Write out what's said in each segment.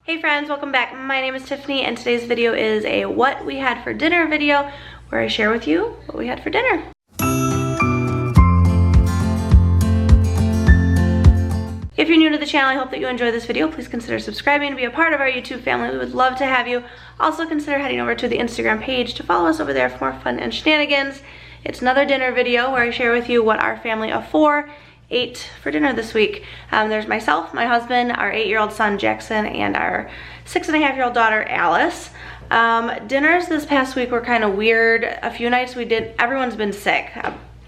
Hey friends, welcome back. My name is Tiffany and today's video is a what we had for dinner video where I share with you what we had for dinner. If you're new to the channel, I hope that you enjoy this video. Please consider subscribing to be a part of our YouTube family. We would love to have you. Also consider heading over to the Instagram page to follow us over there for more fun and shenanigans. It's another dinner video where I share with you what our family of 4 ate for dinner this week. There's myself, my husband, our 8-year-old son Jackson, and our 6.5-year-old daughter Alice. Dinners this past week were kind of weird. A few nights everyone's been sick,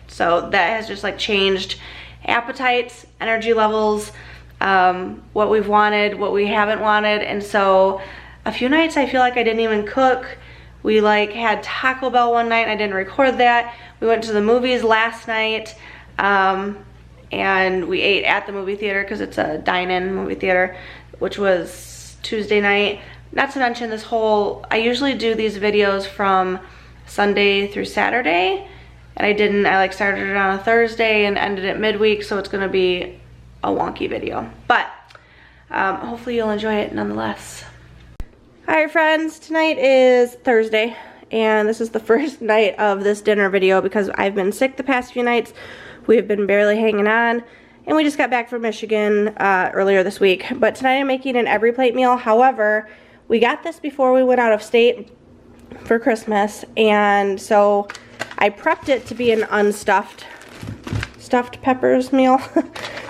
so that has just like changed appetites, energy levels, what we've wanted, what we haven't wanted, and so a few nights I feel like I didn't even cook. We like had Taco Bell one night, I didn't record that. We went to the movies last night, and we ate at the movie theater because it's a dine-in movie theater, which was Tuesday night. Not to mention I usually do these videos from Sunday through Saturday, and I started it on a Thursday and ended it midweek, so it's gonna be a wonky video. But hopefully you'll enjoy it nonetheless. Alright friends, tonight is Thursday, and this is the first night of this dinner video because I've been sick the past few nights. We've been barely hanging on, and we just got back from Michigan earlier this week. But tonight I'm making an every plate meal. However, we got this before we went out of state for Christmas, and so I prepped it to be an stuffed peppers meal.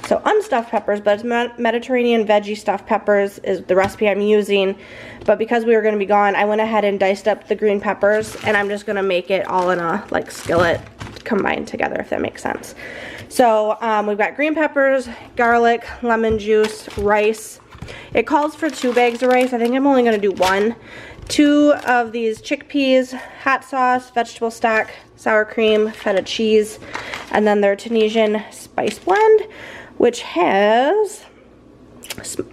So unstuffed peppers, but it's Mediterranean veggie stuffed peppers is the recipe I'm using. But because we were going to be gone, I went ahead and diced up the green peppers, and I'm just going to make it all in a like skillet combined together, if that makes sense. So we've got green peppers, garlic, lemon juice, rice. It calls for 2 bags of rice. I think I'm only going to do 1. 2 of these chickpeas, hot sauce, vegetable stock, sour cream, feta cheese, and then their Tunisian spice blend, which has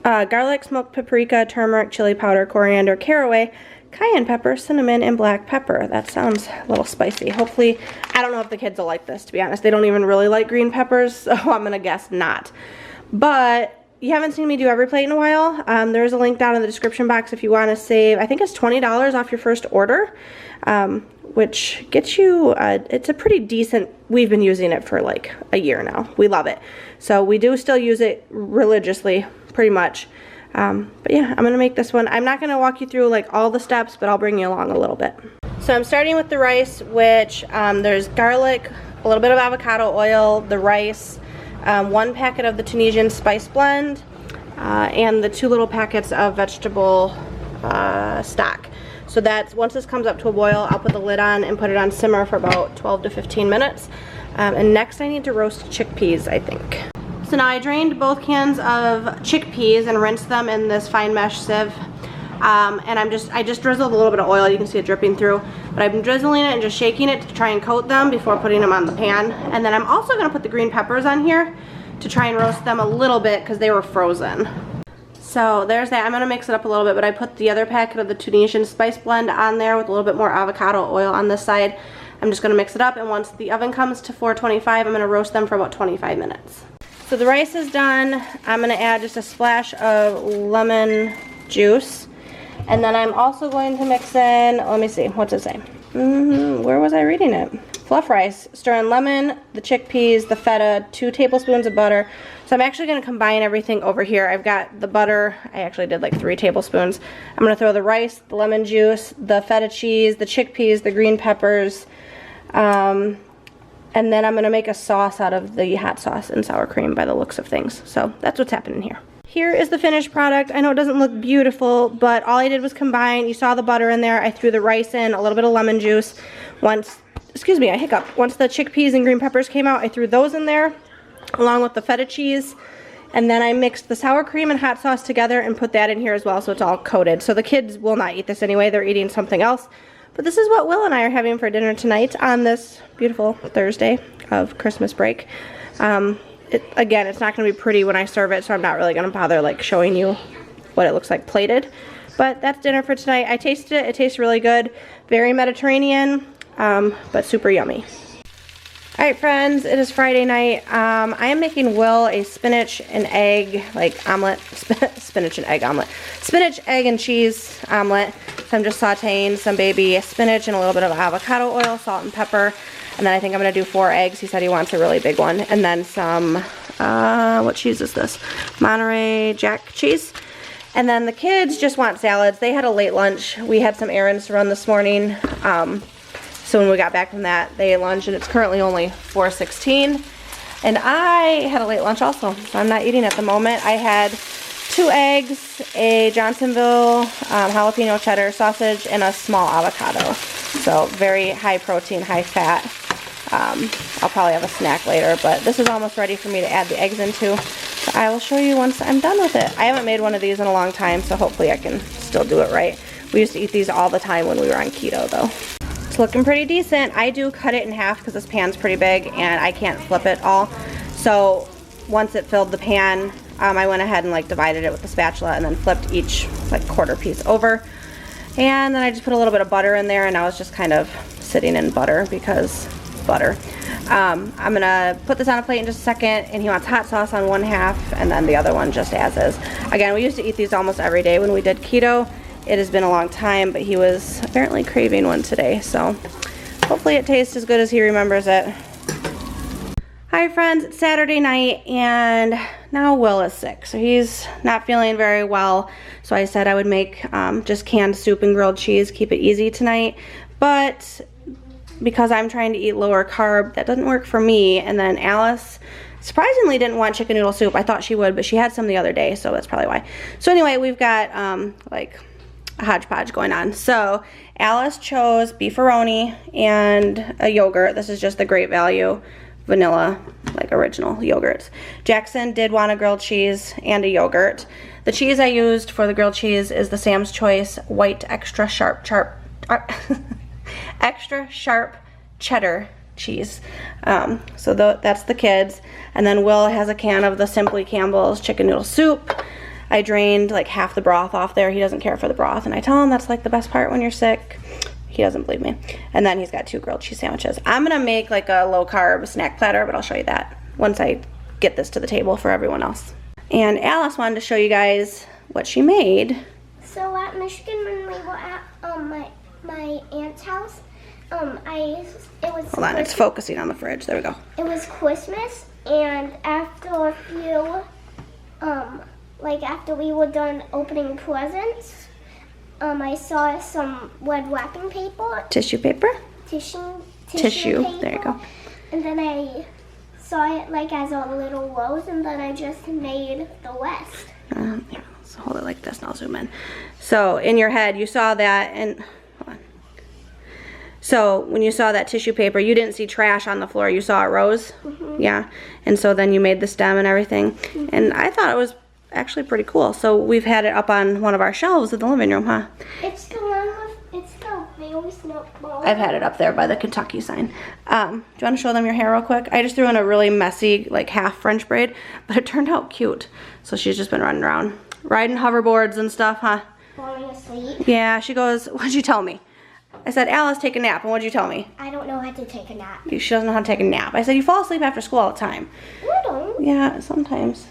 garlic, smoked paprika, turmeric, chili powder, coriander, caraway, cayenne pepper, cinnamon, and black pepper. That sounds a little spicy. Hopefully, I don't know if the kids will like this, to be honest. They don't even really like green peppers, so I'm gonna guess not. But you haven't seen me do every plate in a while. There's a link down in the description box if you want to save, I think it's $20 off your first order, which gets you, it's a pretty decent, we've been using it for like a year now. We love it. So we do still use it religiously, pretty much. But yeah, I'm gonna make this one. I'm not gonna walk you through like all the steps, but I'll bring you along a little bit. So I'm starting with the rice, which there's garlic, a little bit of avocado oil, the rice, 1 packet of the Tunisian spice blend, and the 2 little packets of vegetable stock. So that's, once this comes up to a boil, I'll put the lid on and put it on simmer for about 12 to 15 minutes. And next I need to roast chickpeas, I think. So now I drained both cans of chickpeas and rinsed them in this fine mesh sieve. And I just drizzled a little bit of oil, you can see it dripping through. But I've been drizzling it and just shaking it to try and coat them before putting them on the pan. And then I'm also gonna put the green peppers on here to try and roast them a little bit because they were frozen. So there's that. I'm gonna mix it up a little bit, but I put the other packet of the Tunisian spice blend on there with a little bit more avocado oil on this side. I'm just gonna mix it up, and once the oven comes to 425, I'm gonna roast them for about 25 minutes. So the rice is done. I'm gonna add just a splash of lemon juice. And then I'm also going to mix in, let me see, what's it say? Where was I reading it? Fluff rice. Stir in lemon, the chickpeas, the feta, 2 tablespoons of butter. So I'm actually going to combine everything over here. I've got the butter, I actually did like 3 tablespoons. I'm going to throw the rice, the lemon juice, the feta cheese, the chickpeas, the green peppers, and then I'm going to make a sauce out of the hot sauce and sour cream by the looks of things. So that's what's happening here. Here is the finished product. I know it doesn't look beautiful, but all I did was combine. You saw the butter in there. I threw the rice in, a little bit of lemon juice. Once the chickpeas and green peppers came out, I threw those in there, along with the feta cheese. And then I mixed the sour cream and hot sauce together and put that in here as well, so it's all coated. So the kids will not eat this anyway. They're eating something else. But this is what Will and I are having for dinner tonight on this beautiful Thursday of Christmas break. Again, it's not going to be pretty when I serve it, so I'm not really going to bother like showing you what it looks like plated. But that's dinner for tonight. I tasted it. It tastes really good. Very Mediterranean, but super yummy. Alright friends, it is Friday night. I am making Will a spinach and egg, like omelet, spinach and egg omelet. Spinach, egg, and cheese omelet. So I'm just sauteing some baby spinach and a little bit of avocado oil, salt and pepper. And then I think I'm going to do 4 eggs. He said he wants a really big one. And then some, what cheese is this? Monterey Jack cheese. And then the kids just want salads. They had a late lunch. We had some errands to run this morning. So when we got back from that, they ate lunch, and it's currently only 4:16. And I had a late lunch also, so I'm not eating at the moment. I had 2 eggs, a Johnsonville jalapeno cheddar sausage, and a small avocado. So very high protein, high fat. I'll probably have a snack later, but this is almost ready for me to add the eggs into. So I will show you once I'm done with it. I haven't made one of these in a long time, so hopefully I can still do it right. We used to eat these all the time when we were on keto though. It's looking pretty decent. I do cut it in half because this pan's pretty big and I can't flip it all. So once it filled the pan, I went ahead and like divided it with the spatula and then flipped each like quarter piece over. And then I just put a little bit of butter in there, and I was just kind of sitting in butter because butter. I'm gonna put this on a plate in just a second, and he wants hot sauce on one half and then the other one just as is. Again, we used to eat these almost every day when we did keto. It has been a long time, but he was apparently craving one today, so hopefully it tastes as good as he remembers it. Hi friends, it's Saturday night, and now Will is sick, so he's not feeling very well. So I said I would make just canned soup and grilled cheese, keep it easy tonight. But because I'm trying to eat lower carb, that doesn't work for me. And then Alice surprisingly didn't want chicken noodle soup. I thought she would, but she had some the other day, so that's probably why. So anyway, we've got like a hodgepodge going on. So Alice chose beefaroni and a yogurt. This is just the Great Value vanilla, like original yogurts. Jackson did want a grilled cheese and a yogurt. The cheese I used for the grilled cheese is the Sam's Choice white extra sharp extra sharp cheddar cheese. So that's the kids. And then Will has a can of the Simply Campbell's chicken noodle soup. I drained like half the broth off there. He doesn't care for the broth, and I tell him that's like the best part when you're sick. He doesn't believe me. And then he's got 2 grilled cheese sandwiches. I'm gonna make like a low carb snack platter, but I'll show you that once I get this to the table for everyone else. And Alice wanted to show you guys what she made. So at Michigan, when we were at my aunt's house, it was Hold on, it's focusing on the fridge. There we go. It was Christmas, and after a few, like after we were done opening presents, I saw some red wrapping paper. Tissue paper? Tissue paper. There you go. And then I saw it like as a little rose, and then I just made the rest. Here, let's hold it like this and I'll zoom in. So in your head, you saw that, and hold on. So when you saw that tissue paper, you didn't see trash on the floor. You saw a rose? Mm-hmm. Yeah. And so then you made the stem and everything. Mm-hmm. And I thought it was actually pretty cool. So we've had it up on one of our shelves in the living room, huh? It's the one with, it's the very small. I've had it up there by the Kentucky sign. Do you want to show them your hair real quick? I just threw in a really messy, like half French braid, but it turned out cute. So she's just been running around, riding hoverboards and stuff, huh? Falling asleep. Yeah, she goes, what'd you tell me? I said, Alice, take a nap, and what'd you tell me? I don't know how to take a nap. She doesn't know how to take a nap. I said, you fall asleep after school all the time. I don't. Yeah, sometimes.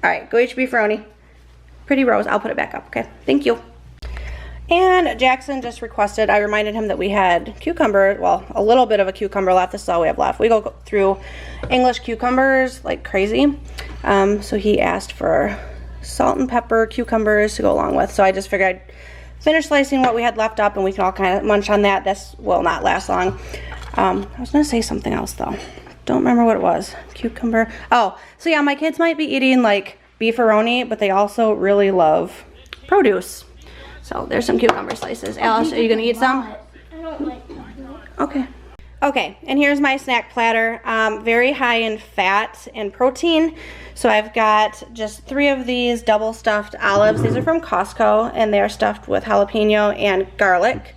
Alright, go eat your beefaroni. Pretty rose. I'll put it back up, okay? Thank you. And Jackson just requested, I reminded him that we had cucumber, well, a little bit of a cucumber left. This is all we have left. We go through English cucumbers like crazy. So he asked for salt and pepper cucumbers to go along with. So I just figured I'd finish slicing what we had left up, and we can all kind of munch on that. This will not last long. I was going to say something else, though. Don't remember what it was. Cucumber. Oh, so yeah, my kids might be eating like beefaroni, but they also really love produce. So there's some cucumber slices. Alice, are you going to eat some? I don't like that. Okay. Okay, and here's my snack platter. Very high in fat and protein. So I've got just 3 of these double stuffed olives. These are from Costco, and they're stuffed with jalapeno and garlic.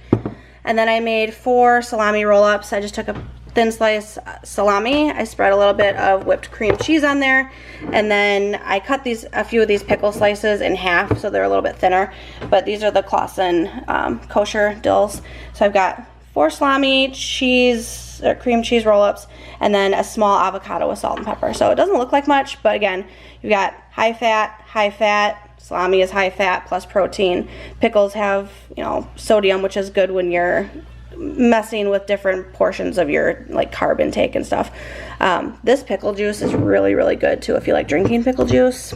And then I made 4 salami roll-ups. I just took a thin slice salami. I spread a little bit of whipped cream cheese on there, and then I cut a few of these pickle slices in half so they're a little bit thinner. But these are the Clausen kosher dills. So I've got 4 salami, cheese, or cream cheese roll-ups, and then a small avocado with salt and pepper. So it doesn't look like much, but again, you've got high fat, salami is high fat plus protein. Pickles have, you know, sodium, which is good when you're messing with different portions of your like carb intake and stuff. This pickle juice is really, really good too if you like drinking pickle juice.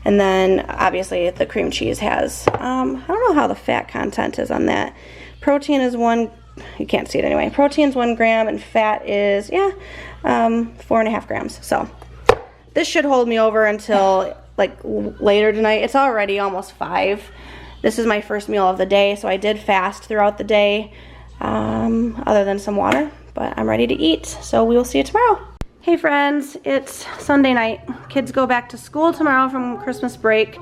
And then obviously the cream cheese has, I don't know how the fat content is on that. Protein is 1, you can't see it anyway. Protein's 1 gram and fat is, 4.5 grams. So this should hold me over until like later tonight. It's already almost 5. This is my first meal of the day, so I did fast throughout the day, other than some water, but I'm ready to eat. So we will see you tomorrow. Hey friends, it's Sunday night. Kids go back to school tomorrow from Christmas break.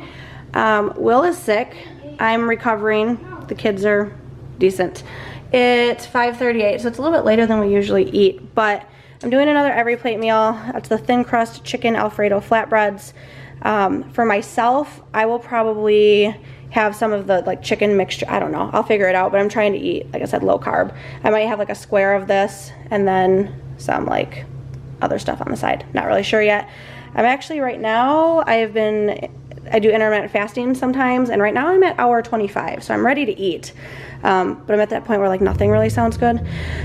Will is sick. I'm recovering. The kids are decent. It's 5:38, so it's a little bit later than we usually eat, but I'm doing another every plate meal. That's the thin crust chicken Alfredo flatbreads. For myself, I will probably have some of the like chicken mixture. I don't know, I'll figure it out, but I'm trying to eat, like I said, low carb. I might have like a square of this and then some like other stuff on the side. Not really sure yet. I'm actually right now, I do intermittent fasting sometimes, and right now I'm at hour 25, so I'm ready to eat. But I'm at that point where like nothing really sounds good.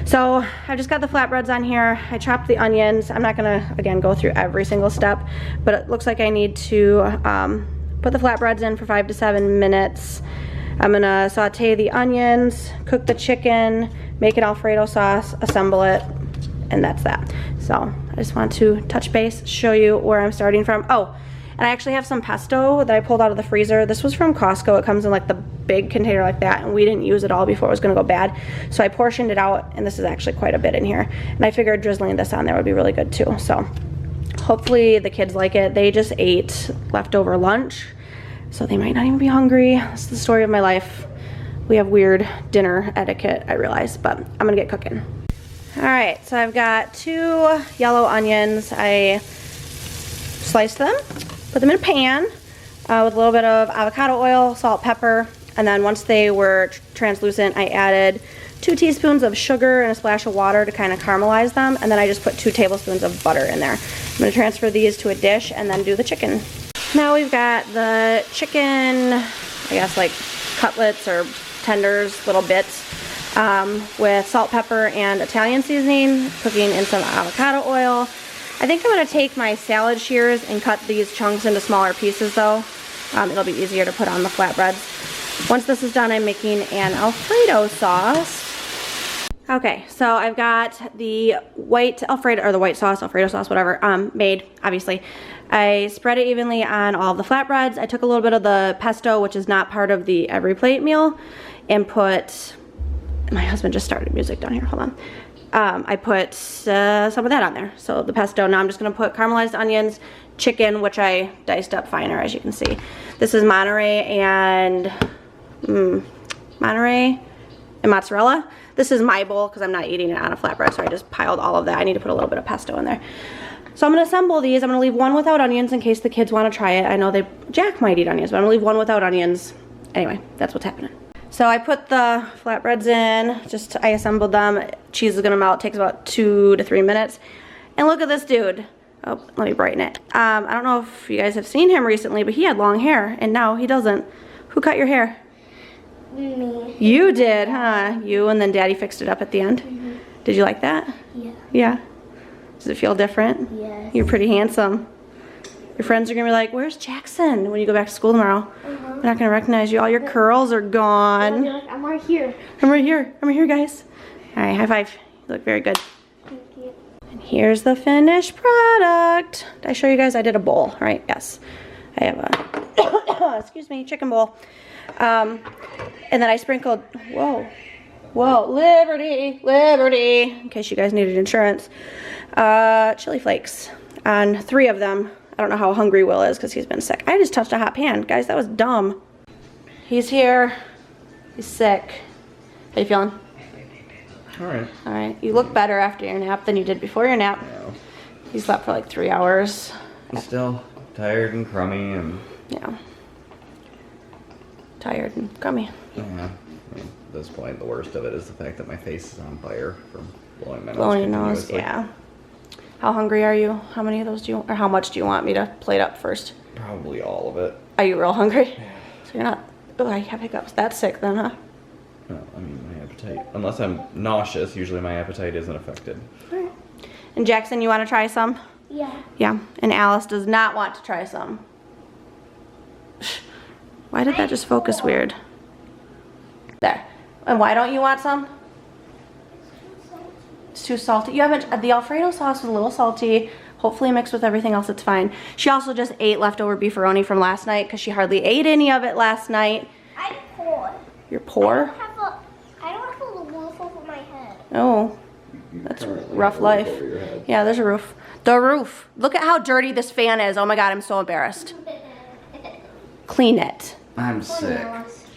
So I just got the flatbreads on here. I chopped the onions. I'm not gonna, again, go through every single step, but it looks like I need to put the flatbreads in for 5 to 7 minutes. I'm gonna saute the onions, cook the chicken, make an Alfredo sauce, assemble it, and that's that. So I just want to touch base, show you where I'm starting from. Oh, and I actually have some pesto that I pulled out of the freezer. This was from Costco. It comes in like the big container like that, and we didn't use it all before it was gonna go bad. So I portioned it out, and this is actually quite a bit in here. And I figured drizzling this on there would be really good too. So hopefully the kids like it. They just ate leftover lunch, so they might not even be hungry. This is the story of my life. We have weird dinner etiquette, I realize, but I'm gonna get cooking. All right, so I've got 2 yellow onions. I sliced them, put them in a pan with a little bit of avocado oil, salt, pepper, and then once they were translucent, I added 2 teaspoons of sugar and a splash of water to kind of caramelize them, and then I just put 2 tablespoons of butter in there. I'm gonna transfer these to a dish and then do the chicken. Now we've got the chicken, I guess like cutlets or tenders, little bits, with salt, pepper, and Italian seasoning, cooking in some avocado oil. I think I'm going to take my salad shears and cut these chunks into smaller pieces though. It'll be easier to put on the flatbreads. Once this is done, I'm making an Alfredo sauce. Okay, so I've got the white Alfredo, or the white sauce, Alfredo sauce, whatever, made, obviously. I spread it evenly on all of the flatbreads. I took a little bit of the pesto, which is not part of the every plate meal, and put, my husband just started music down here, hold on. I put some of that on there. So the pesto, now I'm just gonna put caramelized onions, chicken, which I diced up finer, as you can see. This is Monterey and mozzarella. This is my bowl because I'm not eating it on a flatbread, so I just piled all of that. I need to put a little bit of pesto in there. So I'm gonna assemble these. I'm gonna leave one without onions in case the kids wanna try it. I know Jack might eat onions, but I'm gonna leave one without onions. Anyway, that's what's happening. So I put the flatbreads in, I assembled them. Cheese is gonna melt, it takes about 2 to 3 minutes. And look at this dude. Oh, let me brighten it. I don't know if you guys have seen him recently, but he had long hair, and now he doesn't. Who cut your hair? Me. You did, huh? You, and then Daddy fixed it up at the end? Mm-hmm. Did you like that? Yeah. Yeah? Does it feel different? Yes. You're pretty handsome. Your friends are gonna be like, where's Jackson when you go back to school tomorrow? They're not gonna recognize you. All your curls are gone. Like, I'm right here. I'm right here. I'm right here, guys. All right, high five. You look very good. Thank you. And here's the finished product. Did I show you guys? I did a bowl, right? Yes. I have a, excuse me, chicken bowl. And then I sprinkled, whoa, Liberty, in case you guys needed insurance. Chili flakes on 3 of them. I don't know how hungry Will is because he's been sick. I just touched a hot pan. Guys, that was dumb. He's here. He's sick. How you feeling? Alright. Alright. You look better after your nap than you did before your nap. Yeah. You slept for like 3 hours. I'm still tired and crummy and... Yeah. Tired and crummy. Yeah. I mean, at this point, the worst of it is the fact that my face is on fire from blowing my nose Blowing your nose, continuously. yeah. How hungry are you? How many of those do you, or how much do you want me to plate up first? Probably all of it. Are you real hungry? Yeah. So you're not, oh, I have hiccups. That's sick then, huh? No, I mean, my appetite, unless I'm nauseous, usually my appetite isn't affected. All right. And Jackson, you want to try some? Yeah. Yeah. And Alice does not want to try some. Why did that just focus weird? There. And why don't you want some? It's too salty. You haven't, the Alfredo sauce was a little salty. Hopefully mixed with everything else, it's fine. She also just ate leftover beefaroni from last night because she hardly ate any of it last night. I'm poor. You're poor? I don't have a roof over my head. Oh, that's a rough life. Yeah, there's a roof. The roof. Look at how dirty this fan is. Oh my God, I'm so embarrassed. Clean it. I'm sick.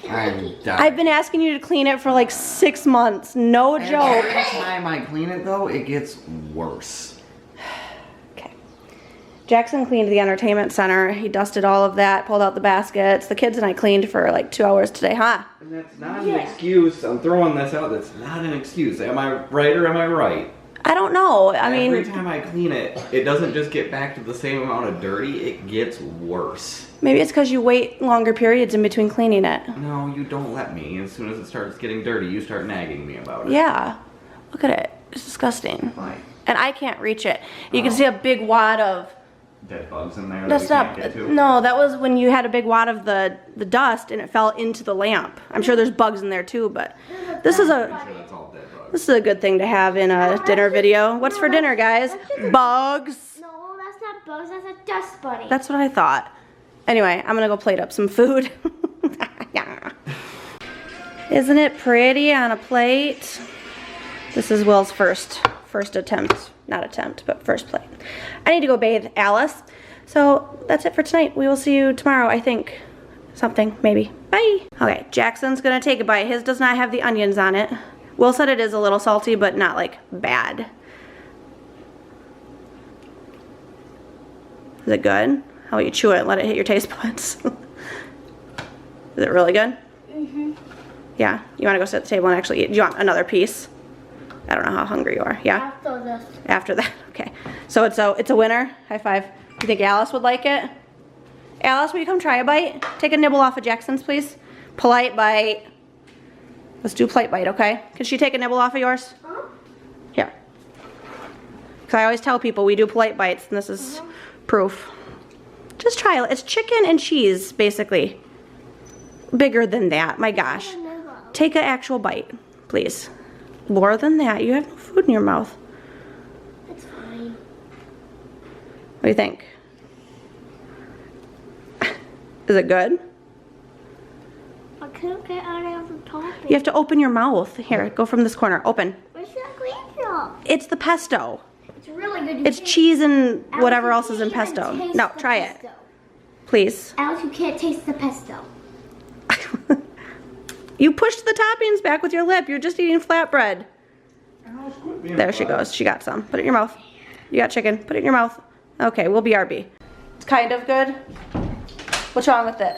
I'm dying. I've been asking you to clean it for like 6 months. No joke. Every time I clean it, though, it gets worse. Okay. Jackson cleaned the entertainment center. He dusted all of that, pulled out the baskets. The kids and I cleaned for like 2 hours today, huh? And that's not an excuse. I'm throwing this out. That's not an excuse. Am I right or am I right? I don't know. I mean, every time I clean it, it doesn't just get back to the same amount of dirty. It gets worse. maybe it's because you wait longer periods in between cleaning it. No, you don't let me. As soon as it starts getting dirty, you start nagging me about it. Yeah. Look at it. It's disgusting. Why? And I can't reach it. You can see a big wad of... Dead bugs in there That's that we not... can't get to? No, that was when you had a big wad of the dust and it fell into the lamp. I'm sure there's bugs in there too, but this is I'm a... sure that's all dead bugs. This is a good thing to have in a dinner video. What's for dinner, guys? Bugs. No, that's not bugs. That's a dust bunny. That's what I thought. Anyway, I'm gonna go plate up some food. Yeah. Isn't it pretty on a plate? This is Will's first attempt. Not attempt, but first plate. I need to go bathe Alice. So that's it for tonight. We will see you tomorrow, I think. Something, maybe. Bye. Okay, Jackson's gonna take a bite. His does not have the onions on it. Will said it is a little salty, but not like bad. Is it good? How about you chew it and let it hit your taste buds? Is it really good? Mm-hmm. Yeah? You want to go sit at the table and actually eat? Do you want another piece? I don't know how hungry you are. Yeah? After this. After that. Okay. So it's a winner. High five. You think Alice would like it? Alice, will you come try a bite? Take a nibble off of Jackson's, please. Polite bite. Let's do plate bite, okay? Can she take a nibble off of yours? Huh? Here. Because I always tell people we do polite bites, and this is proof. Just try it. It's chicken and cheese, basically. Bigger than that. My gosh. Take an actual bite, please. More than that. You have no food in your mouth. It's fine. What do you think? Is it good? I couldn't get out of the topping. You have to open your mouth. Here, go from this corner. Open. Where's that green stuff? It's the pesto. It's really good. It's cheese and whatever else is in pesto. No, try it. Please. Alice, you can't taste the pesto. You pushed the toppings back with your lip. You're just eating flatbread. There she goes. She got some. Put it in your mouth. You got chicken. Put it in your mouth. Okay, we'll BRB. It's kind of good. What's wrong with it?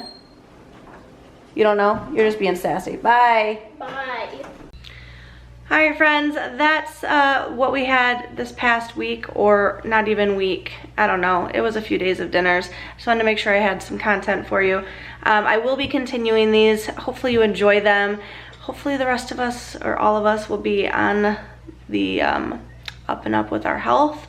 You don't know? You're just being sassy. Bye. Bye. Hi friends, that's what we had this past week, or not even week. I don't know. It was a few days of dinners. Just wanted to make sure I had some content for you. I will be continuing these. Hopefully you enjoy them. Hopefully the rest of us, or all of us, will be on the up and up with our health.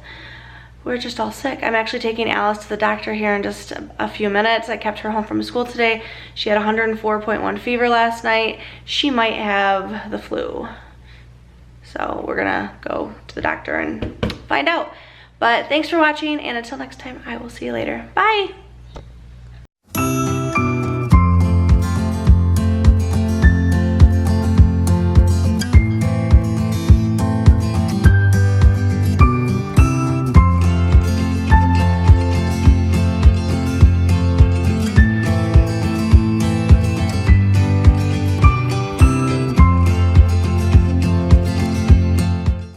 We're just all sick. I'm actually taking Alice to the doctor here in just a few minutes. I kept her home from school today. She had 104.1 fever last night. She might have the flu. So we're gonna go to the doctor and find out. But thanks for watching, and until next time, I will see you later. Bye!